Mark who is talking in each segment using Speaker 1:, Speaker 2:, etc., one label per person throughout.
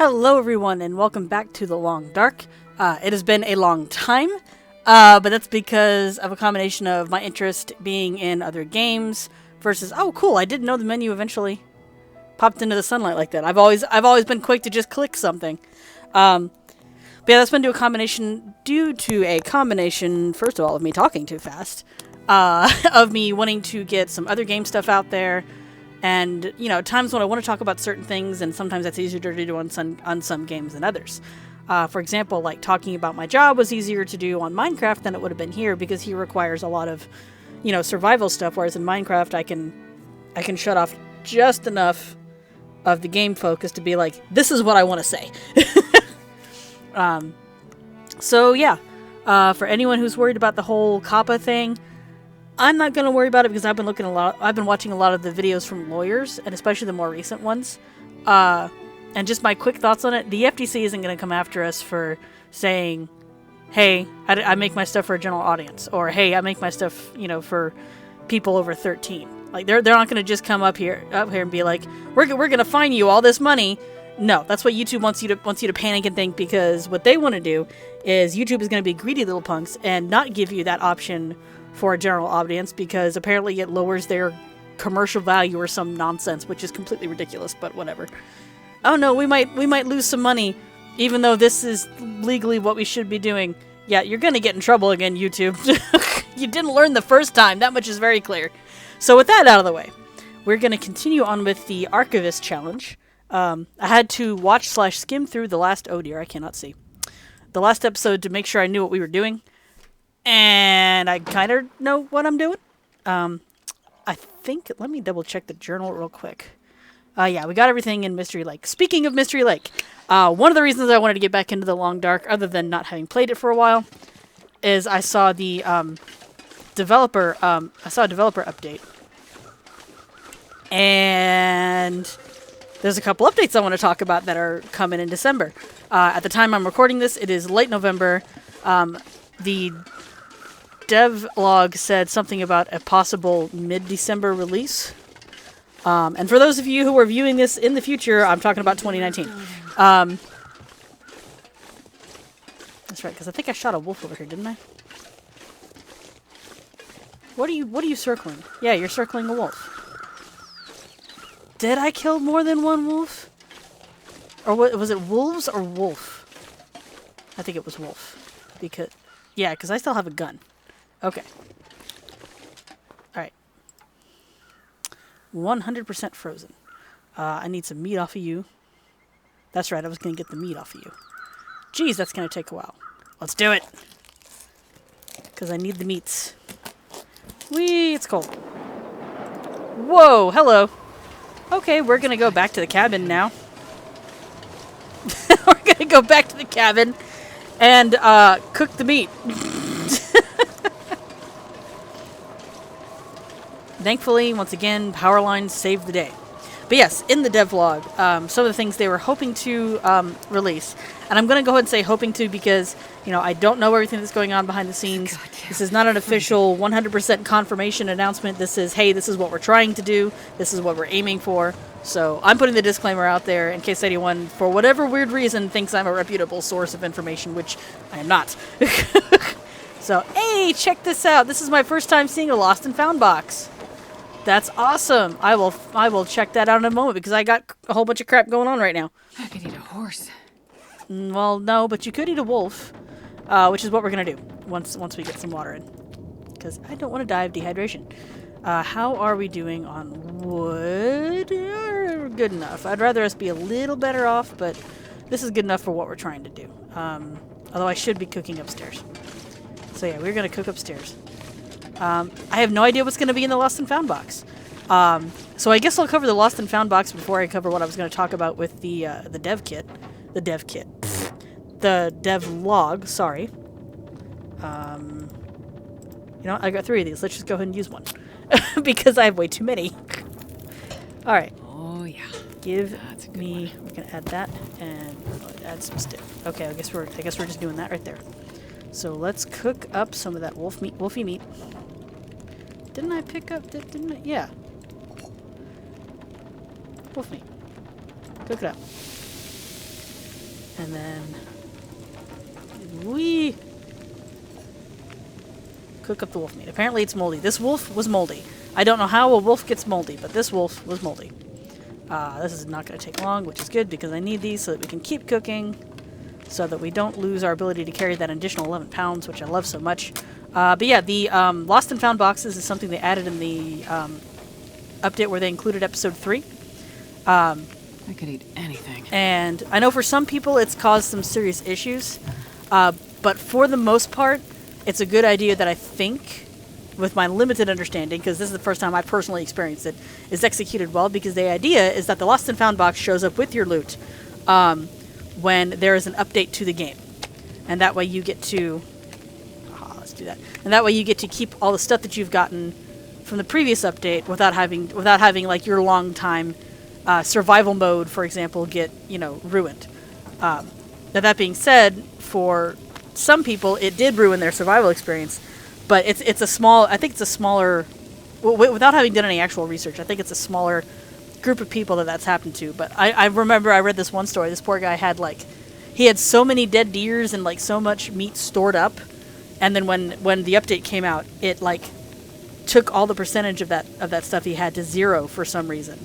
Speaker 1: Hello everyone and welcome back to The Long Dark. It has been a long time, but that's because of a combination of my interest being in other games versus, oh cool, I didn't know the menu eventually popped into the sunlight like that. I've always been quick to just click something. But yeah, that's been due to a combination, first of all, of me talking too fast, of me wanting to get some other game stuff out there. And, you know, times when I want to talk about certain things, and sometimes that's easier to do on some games than others. For example, like talking about my job was easier to do on Minecraft than it would have been here, because here requires a lot of, you know, survival stuff, whereas in Minecraft I can shut off just enough of the game focus to be like, this is what I want to say. So yeah, for anyone who's worried about the whole COPPA thing, I'm not going to worry about it because I've been watching a lot of the videos from lawyers, and especially the more recent ones. And just my quick thoughts on it, the FTC isn't going to come after us for saying, hey, I make my stuff for a general audience, or hey, I make my stuff, you know, for people over 13. Like they're not going to just come up here and be like, we're going to fine you all this money. No, that's what YouTube wants you to panic and think, because what they want to do is YouTube is going to be greedy little punks and not give you that option for a general audience, because apparently it lowers their commercial value or some nonsense, which is completely ridiculous, but whatever. Oh no, we might lose some money, even though this is legally what we should be doing. Yeah, you're gonna get in trouble again, YouTube. You didn't learn the first time, that much is very clear. So with that out of the way, we're gonna continue on with the Archivist Challenge. I had to watch/skim through the last, oh dear, I cannot see, the last episode to make sure I knew what we were doing. And I kind of know what I'm doing. I think, let me double check the journal real quick. Yeah, we got everything in Mystery Lake. Speaking of Mystery Lake, one of the reasons I wanted to get back into the Long Dark, other than not having played it for a while, is I saw the developer update. And there's a couple updates I want to talk about that are coming in December. At the time I'm recording this, it is late November. The DevLog said something about a possible mid-December release. And for those of you who are viewing this in the future, I'm talking about 2019. That's right, because I think I shot a wolf over here, didn't I? What are you circling? Yeah, you're circling a wolf. Did I kill more than one wolf? Or was it wolves or wolf? I think it was wolf. Because I still have a gun. Okay. Alright. 100% frozen. I need some meat off of you. That's right, I was going to get the meat off of you. Jeez, that's going to take a while. Let's do it! Because I need the meats. Whee, it's cold. Whoa, hello. Okay, we're going to go back to the cabin now. We're going to go back to the cabin and cook the meat. Thankfully, once again, power lines saved the day. But yes, in the devlog, some of the things they were hoping to release, and I'm going to go ahead and say hoping to because, you know, I don't know everything that's going on behind the scenes. This is not an official 100% confirmation announcement. This is, hey, this is what we're trying to do. This is what we're aiming for. So I'm putting the disclaimer out there in case anyone, for whatever weird reason, thinks I'm a reputable source of information, which I am not. So, hey, check this out. This is my first time seeing a lost and found box. That's awesome. I will check that out in a moment because I got a whole bunch of crap going on right now.
Speaker 2: I could eat a horse.
Speaker 1: Well, no, but you could eat a wolf, which is what we're gonna do once we get some water in, because I don't want to die of dehydration. How are we doing on wood? Good enough. I'd rather us be a little better off, but this is good enough for what we're trying to do. Although I should be cooking upstairs. So yeah, we're gonna cook upstairs. I have no idea what's going to be in the Lost and Found box. So I guess I'll cover the Lost and Found box before I cover what I was going to talk about with the dev kit. The devlog, sorry. You know, I got 3 of these. Let's just go ahead and use one. Because I have way too many. Alright.
Speaker 2: Oh, yeah.
Speaker 1: Give me... We're going to add that, and add some stick. Okay, I guess we're just doing that right there. So let's cook up some of that wolfy meat. Didn't I pick up that? Didn't I? Yeah. Wolf meat. Cook it up. And then we cook up the wolf meat. Apparently it's moldy. This wolf was moldy. I don't know how a wolf gets moldy, but this wolf was moldy. This is not going to take long, which is good because I need these so that we can keep cooking so that we don't lose our ability to carry that additional 11 pounds, which I love so much. But yeah, the Lost and Found boxes is something they added in the update where they included episode 3.
Speaker 2: I could eat anything.
Speaker 1: And I know for some people it's caused some serious issues, but for the most part, it's a good idea that I think, with my limited understanding, because this is the first time I personally experienced it, is executed well, because the idea is that the Lost and Found box shows up with your loot when there is an update to the game. And that way you get to... let's do that. And that way you get to keep all the stuff that you've gotten from the previous update without having like your long time survival mode, for example, get, ruined. Now that being said, for some people it did ruin their survival experience, but I think it's a smaller, without having done any actual research, I think it's a smaller group of people that's happened to. But I remember I read this one story. This poor guy had he had so many dead deers and so much meat stored up, and then when the update came out, it took all the percentage of that stuff he had to 0 for some reason,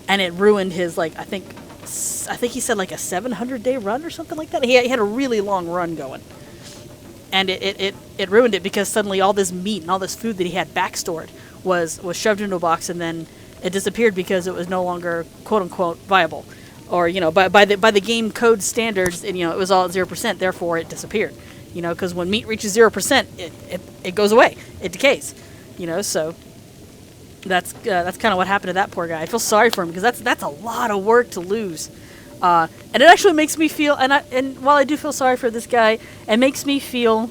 Speaker 1: and it ruined his I think he said a 700-day run or something like that. He had a really long run going, and it ruined it because suddenly all this meat and all this food that he had back stored was shoved into a box, and then it disappeared because it was no longer quote unquote viable, or by the game code standards, and it was all at 0%. Therefore, it disappeared. Because when meat reaches 0%, it goes away. It decays. So that's kind of what happened to that poor guy. I feel sorry for him because that's a lot of work to lose. And it actually makes me feel, and while I do feel sorry for this guy, it makes me feel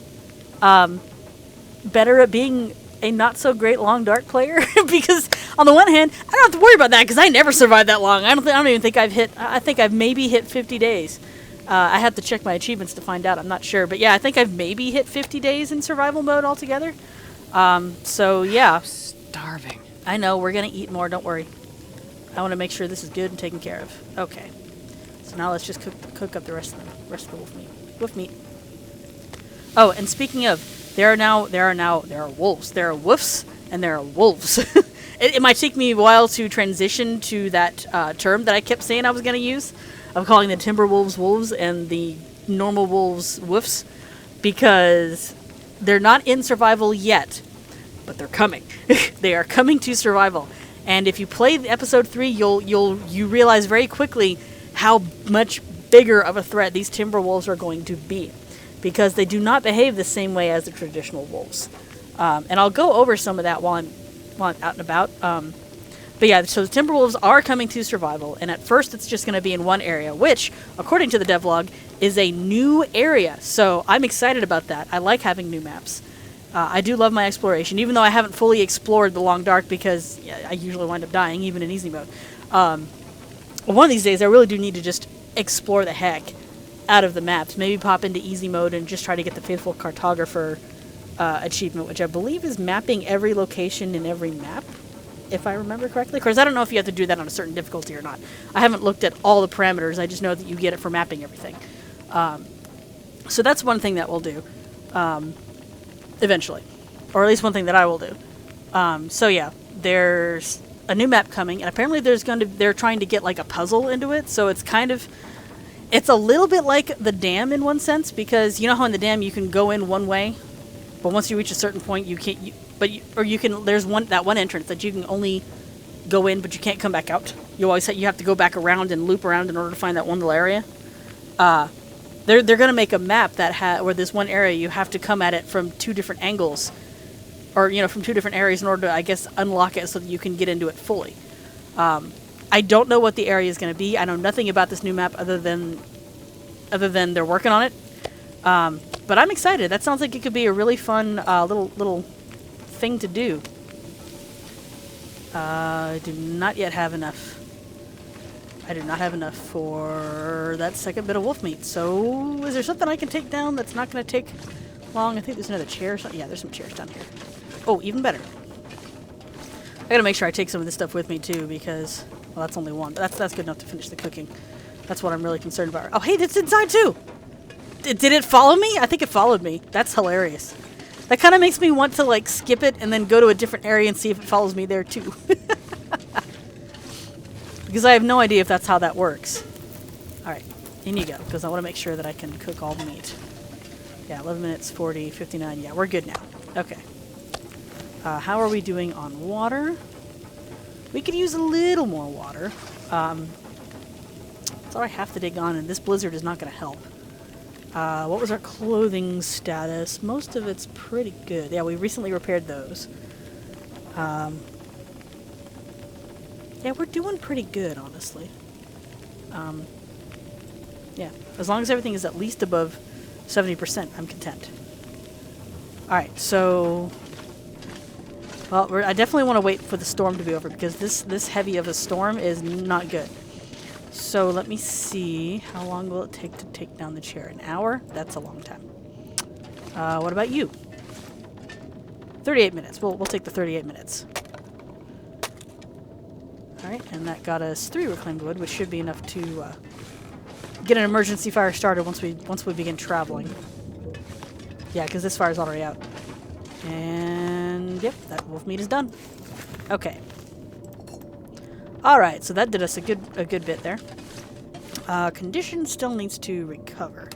Speaker 1: better at being a not so great long dark player because on the one hand, I don't have to worry about that because I never survived that long. I don't even think I've hit. I think I've maybe hit 50 days. I have to check my achievements to find out. I'm not sure, but yeah, I think I've maybe hit 50 days in survival mode altogether. So yeah,
Speaker 2: I'm starving.
Speaker 1: I know, we're gonna eat more. Don't worry. I want to make sure this is good and taken care of. Okay. So now let's just cook up the rest of the wolf meat. Wolf meat. Oh, and speaking of, there are wolves. There are woofs and there are wolves. It might take me a while to transition to that term that I kept saying I was going to use, of calling the timber wolves wolves and the normal wolves woofs, because they're not in survival yet, but they're coming. They are coming to survival. And if you play episode 3, you realize very quickly how much bigger of a threat these timber wolves are going to be, because they do not behave the same way as the traditional wolves. And I'll go over some of that while I'm out and about. But yeah, so the timber wolves are coming to survival, and at first it's just going to be in one area, which, according to the devlog, is a new area. So I'm excited about that. I like having new maps. I do love my exploration, even though I haven't fully explored the Long Dark because I usually wind up dying, even in easy mode. One of these days, I really do need to just explore the heck out of the maps. Maybe pop into easy mode and just try to get the Faithful Cartographer achievement, which I believe is mapping every location in every map, if I remember correctly. Of course, I don't know if you have to do that on a certain difficulty or not. I haven't looked at all the parameters. I just know that you get it for mapping everything. So that's one thing that we'll do eventually, or at least one thing that I will do. So yeah, there's a new map coming, and apparently they're trying to get like a puzzle into it. So it's a little bit like the dam in one sense, because you know how in the dam you can go in one way, but once you reach a certain point you can't. There's that one entrance that you can only go in, but you can't come back out. You have to go back around and loop around in order to find that one little area. They're going to make a map where this one area you have to come at it from 2 different angles, or from 2 different areas in order to, I guess, unlock it so that you can get into it fully. I don't know what the area is going to be. I know nothing about this new map other than they're working on it. But I'm excited. That sounds like it could be a really fun little thing to do. I do not yet have enough. I do not have enough for that second bit of wolf meat. So is there something I can take down that's not going to take long? I think there's another chair or something. Yeah, there's some chairs down here. Oh, even better. I gotta make sure I take some of this stuff with me too, because, well, that's only one, but that's good enough to finish the cooking. That's what I'm really concerned about. Oh, hey, it's inside too! Did it follow me? I think it followed me. That's hilarious. That kind of makes me want to, like, skip it and then go to a different area and see if it follows me there, too. Because I have no idea if that's how that works. Alright, in you go, because I want to make sure that I can cook all the meat. Yeah, 11 minutes, 40, 59. Yeah, we're good now. Okay. How are we doing on water? We could use a little more water. It's already half the day gone, and this blizzard is not going to help. What was our clothing status? Most of it's pretty good. Yeah, we recently repaired those. Yeah, we're doing pretty good, honestly. Yeah, as long as everything is at least above 70%, I'm content. Alright, so... Well, I definitely want to wait for the storm to be over, because this heavy of a storm is not good. So let me see. How long will it take to take down the chair? An hour? That's a long time. What about you? 38 minutes. We'll take the 38 minutes. Alright, and that got us 3 reclaimed wood, which should be enough to get an emergency fire started once we begin traveling. Yeah, because this fire's already out. And yep, that wolf meat is done. Okay. Alright, so that did us a good bit there. Condition still needs to recover.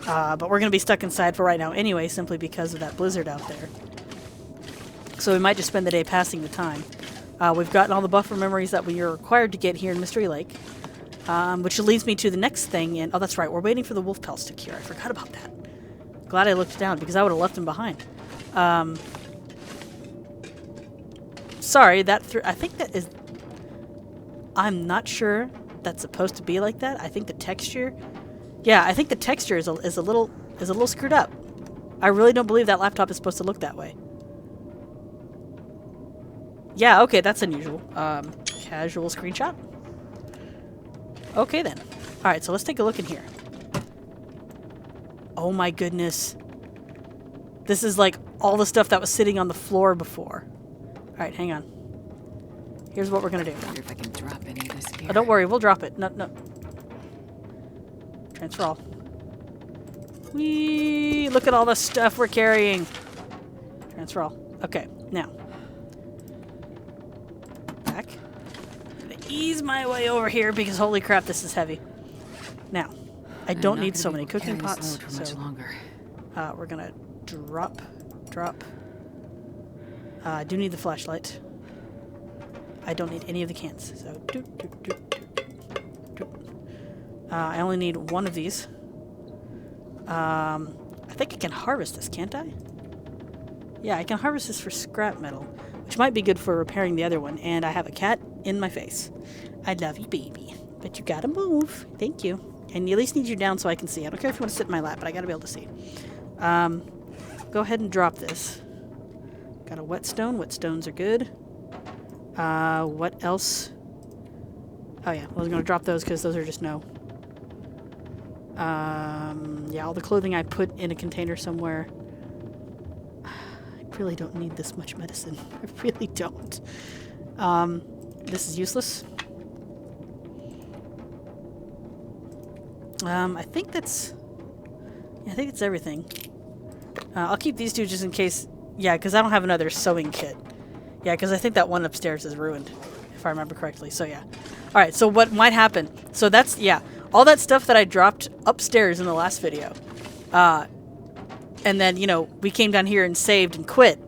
Speaker 1: But we're going to be stuck inside for right now anyway, simply because of that blizzard out there. So we might just spend the day passing the time. We've gotten all the buffer memories that we are required to get here in Mystery Lake. Which leads me to the next thing, and oh, that's right, we're waiting for the wolf pelts to cure. I forgot about that. Glad I looked down, because I would have left them behind. Sorry, I think that is... I'm not sure that's supposed to be like that. I think the texture... Yeah, I think the texture is a little screwed up. I really don't believe that laptop is supposed to look that way. Yeah, okay, that's unusual. Casual screenshot? Okay, then. Alright, so let's take a look in here. Oh my goodness. This is like all the stuff that was sitting on the floor before. Alright, hang on. Here's what we're gonna do.
Speaker 2: I wonder if I can drop any of this gear.
Speaker 1: Oh, don't worry, we'll drop it. No. Transfer all. Whee! Look at all the stuff we're carrying. Transfer all. Okay, now. Back. I'm gonna ease my way over here because holy crap, this is heavy. Now, I don't need so many cooking pots.
Speaker 2: For much longer.
Speaker 1: We're gonna drop. I do need the flashlight. I don't need any of the cans. So, I only need one of these. I think I can harvest this, can't I? Yeah, I can harvest this for scrap metal, which might be good for repairing the other one. And I have a cat in my face. I love you, baby. But you gotta move. Thank you. And you at least need you down so I can see. I don't care if you want to sit in my lap, but I gotta be able to see. Go ahead and drop this. Got a whetstone. Whetstones are good. What else? Oh yeah, I was gonna drop those because those are just no. Yeah, all the clothing I put in a container somewhere. I really don't need this much medicine. I really don't. This is useless. I think that's everything. I'll keep these two just in case. Yeah, because I don't have another sewing kit. Yeah, because I think that one upstairs is ruined, if I remember correctly. So yeah. All right. So what might happen? So that's all that stuff that I dropped upstairs in the last video, and then we came down here and saved and quit,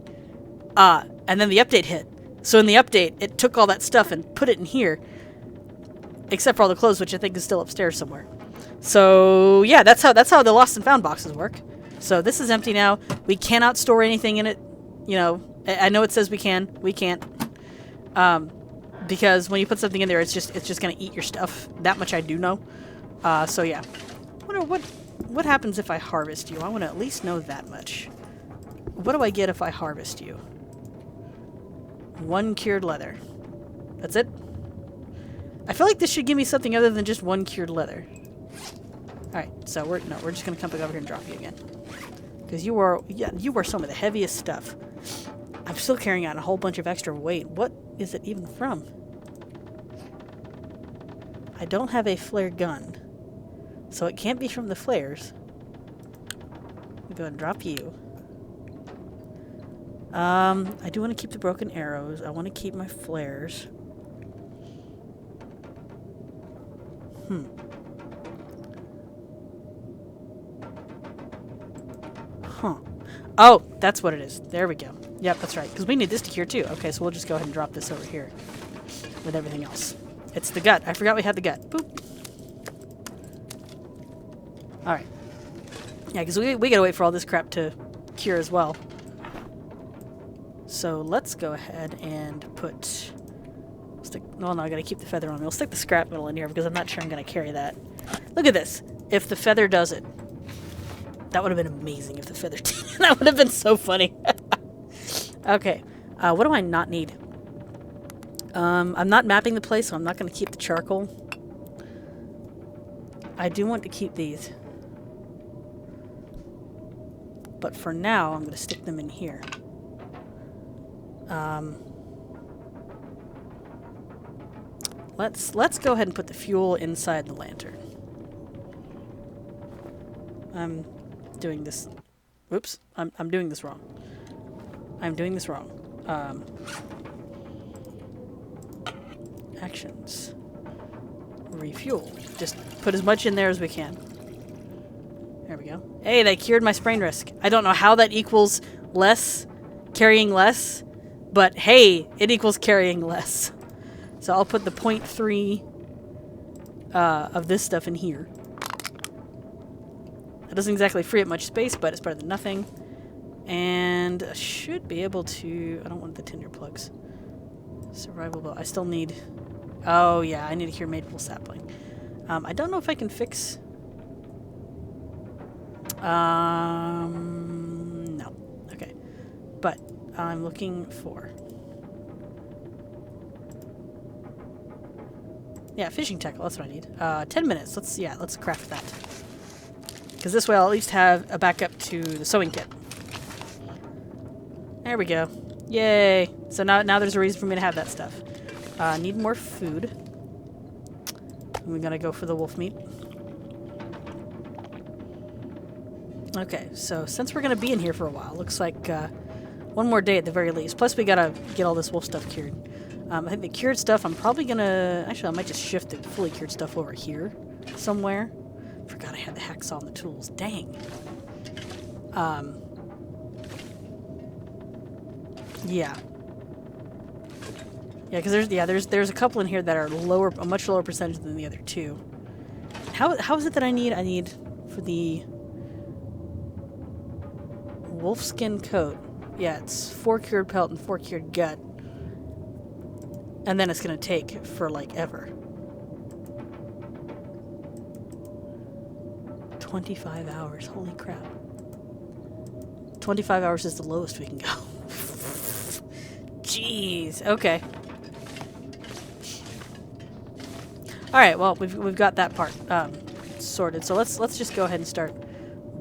Speaker 1: and then the update hit. So in the update, it took all that stuff and put it in here, except for all the clothes, which I think is still upstairs somewhere. So yeah, that's how the lost and found boxes work. So this is empty now. We cannot store anything in it. I know it says we can. We can't. Because when you put something in there, it's just gonna eat your stuff. That much I do know. So yeah. I wonder what happens if I harvest you. I want to at least know that much. What do I get if I harvest you? 1 cured leather. That's it? I feel like this should give me something other than just 1 cured leather. Alright, so we're just gonna come back over here and drop you again. Because you were some of the heaviest stuff. I'm still carrying out a whole bunch of extra weight. What is it even from? I don't have a flare gun. So it can't be from the flares. Go ahead and drop you. I do want to keep the broken arrows. I want to keep my flares. Huh. Oh, that's what it is. There we go. Yep, that's right. Because we need this to cure too. Okay, so we'll just go ahead and drop this over here with everything else. It's the gut. I forgot we had the gut. Boop. Alright. Yeah, because we gotta wait for all this crap to cure as well. So let's go ahead and put... Well, no, I gotta keep the feather on me. We'll stick the scrap metal in here because I'm not sure I'm gonna carry that. Look at this. If the feather does it. That would have been amazing if the feather did. That would have been so funny. Okay. What do I not need? I'm not mapping the place, so I'm not going to keep the charcoal. I do want to keep these. But for now, I'm going to stick them in here. Let's go ahead and put the fuel inside the lantern. I'm doing this. Oops, I'm doing this wrong. I'm doing this wrong. Actions. Refuel. Just put as much in there as we can. There we go. Hey, that cured my sprain risk. I don't know how that equals less, carrying less, but hey, it equals carrying less. So I'll put the 0.3 of this stuff in here. It doesn't exactly free up much space, but it's better than nothing. And I should be able to... I don't want the tinder plugs. Survival bow. I still need... Oh, yeah, I need a cure maple sapling. I don't know if I can fix... No. Okay. But I'm looking for... Yeah, fishing tackle. That's what I need. 10 minutes. Let's craft that. Because this way I'll at least have a backup to the sewing kit. There we go. Yay! So now there's a reason for me to have that stuff. Need more food. We're gonna go for the wolf meat. Okay, so since we're gonna be in here for a while, looks like one more day at the very least. Plus we gotta get all this wolf stuff cured. I think the cured stuff I'm probably gonna... Actually, I might just shift the fully cured stuff over here somewhere. Forgot I had the hacksaw and the tools. Dang. Yeah. Yeah, because there's a couple in here that are a much lower percentage than the other two. How is it that I need for the wolfskin coat? Yeah, it's 4 cured pelt and 4 cured gut. And then it's gonna take for like ever. 25 hours. Holy crap. 25 hours is the lowest we can go. Jeez. Okay. All right. Well, we've got that part sorted. So let's just go ahead and start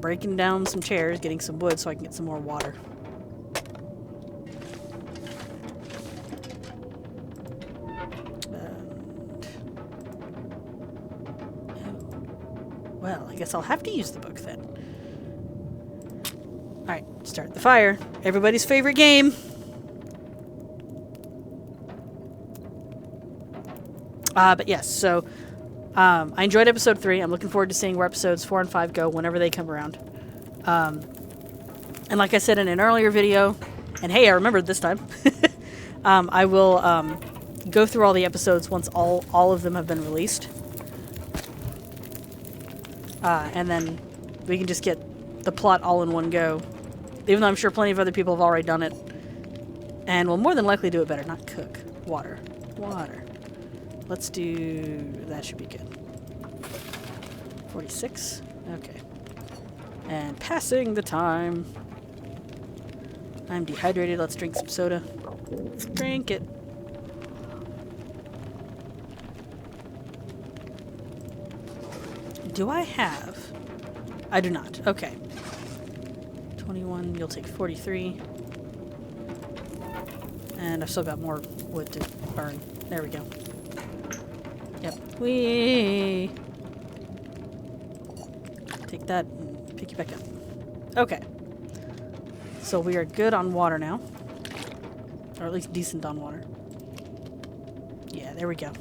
Speaker 1: breaking down some chairs, getting some wood, so I can get some more water. Well, I guess I'll have to use the book then. Alright, start the fire. Everybody's favorite game. But yes, so I enjoyed episode 3. I'm looking forward to seeing where episodes 4 and 5 go whenever they come around. And like I said in an earlier video, and hey, I remembered this time, I will go through all the episodes once all of them have been released. And then we can just get the plot all in one go. Even though I'm sure plenty of other people have already done it. And will more than likely do it better. Not cook. Water. Water. Let's do... That should be good. 46. Okay. And passing the time. I'm dehydrated. Let's drink some soda. Drink it. Do I have... I do not. Okay. 21. You'll take 43. And I've still got more wood to burn. There we go. Yep. Whee! Take that and pick you back up. Okay. So we are good on water now. Or at least decent on water. Yeah, there we go.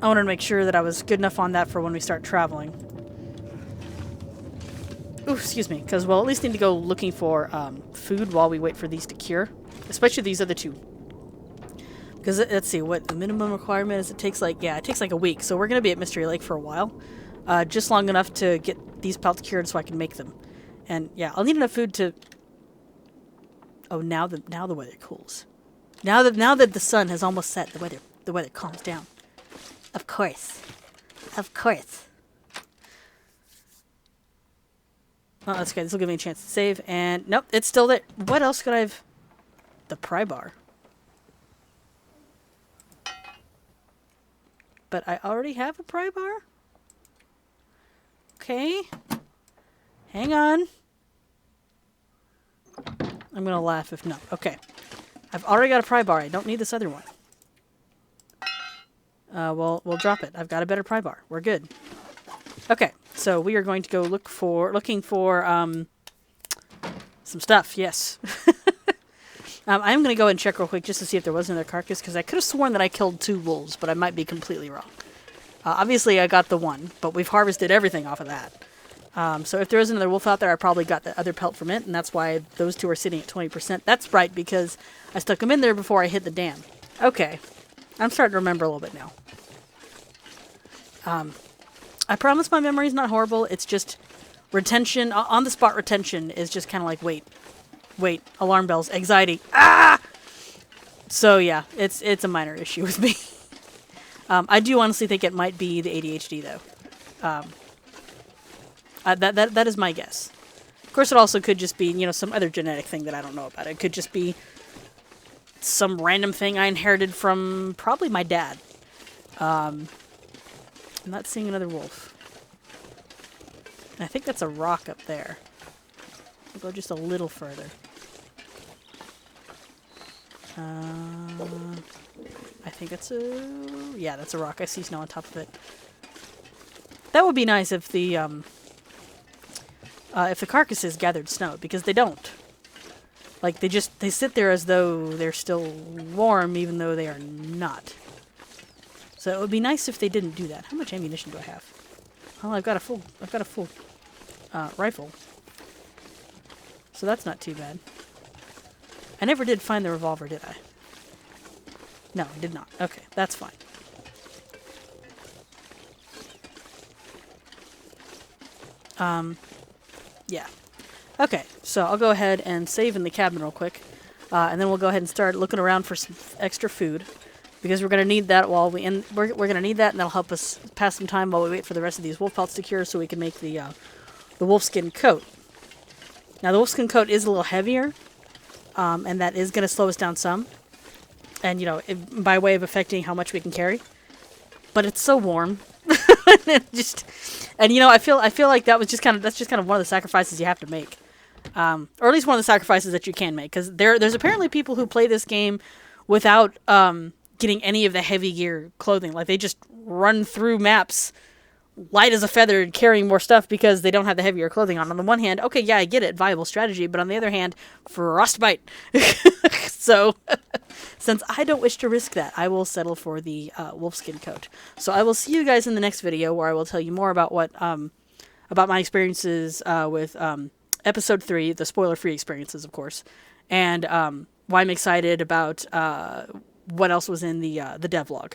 Speaker 1: I wanted to make sure that I was good enough on that for when we start traveling. Ooh, excuse me. Because we'll at least need to go looking for food while we wait for these to cure. Especially these other two. Because, let's see, what the minimum requirement is, it takes like a week. So we're going to be at Mystery Lake for a while. Just long enough to get these pelts cured so I can make them. And, yeah, I'll need enough food to... Oh, now the weather cools. Now that the sun has almost set, the weather calms down. Of course. Of course. Oh, that's okay. This will give me a chance to save. And, nope, it's still there. What else could I have... The pry bar. But I already have a pry bar? Okay. Hang on. I'm gonna laugh if not. Okay. I've already got a pry bar. I don't need this other one. Well, we'll drop it. I've got a better pry bar. We're good. Okay. So we are going to go looking for some stuff. Yes. I'm going to go and check real quick just to see if there was another carcass, because I could have sworn that I killed 2 wolves, but I might be completely wrong. Obviously, I got the one, but we've harvested everything off of that. So if there is another wolf out there, I probably got the other pelt from it, and that's why those 2 are sitting at 20%. That's right, because I stuck them in there before I hit the dam. Okay. I'm starting to remember a little bit now. I promise my memory's not horrible. It's just retention, on-the-spot retention is just kind of like, wait, alarm bells, anxiety. Ah! So yeah, it's a minor issue with me. I do honestly think it might be the ADHD though. That is my guess. Of course, it also could just be, some other genetic thing that I don't know about. It could just be some random thing I inherited from probably my dad. I'm not seeing another wolf. And I think that's a rock up there. I'll go just a little further. I think that's that's a rock. I see snow on top of it. That would be nice if the carcasses gathered snow, because they don't. Like, they sit there as though they're still warm, even though they are not. So it would be nice if they didn't do that. How much ammunition do I have? Oh, I've got a full rifle. So that's not too bad. I never did find the revolver, did I? No, I did not. Okay, that's fine. Yeah. Okay, so I'll go ahead and save in the cabin real quick. And then we'll go ahead and start looking around for some extra food. Because we're going to need that while we're going to need that, and that'll help us pass some time while we wait for the rest of these wolf pelts to cure so we can make the wolfskin coat. Now, the wolfskin coat is a little heavier, and that is going to slow us down some. And, by way of affecting how much we can carry. But it's so warm. I feel like that's just kind of one of the sacrifices you have to make. Or at least one of the sacrifices that you can make. Because there's apparently people who play this game without getting any of the heavy gear clothing. Like, they just run through maps light as a feather and carrying more stuff because they don't have the heavier clothing on. On the one hand, okay, yeah, I get it, viable strategy, but on the other hand, frostbite. So, since I don't wish to risk that, I will settle for the wolfskin coat. So I will see you guys in the next video, where I will tell you more about what about my experiences with episode 3, the spoiler-free experiences, of course, and why I'm excited about what else was in the devlog.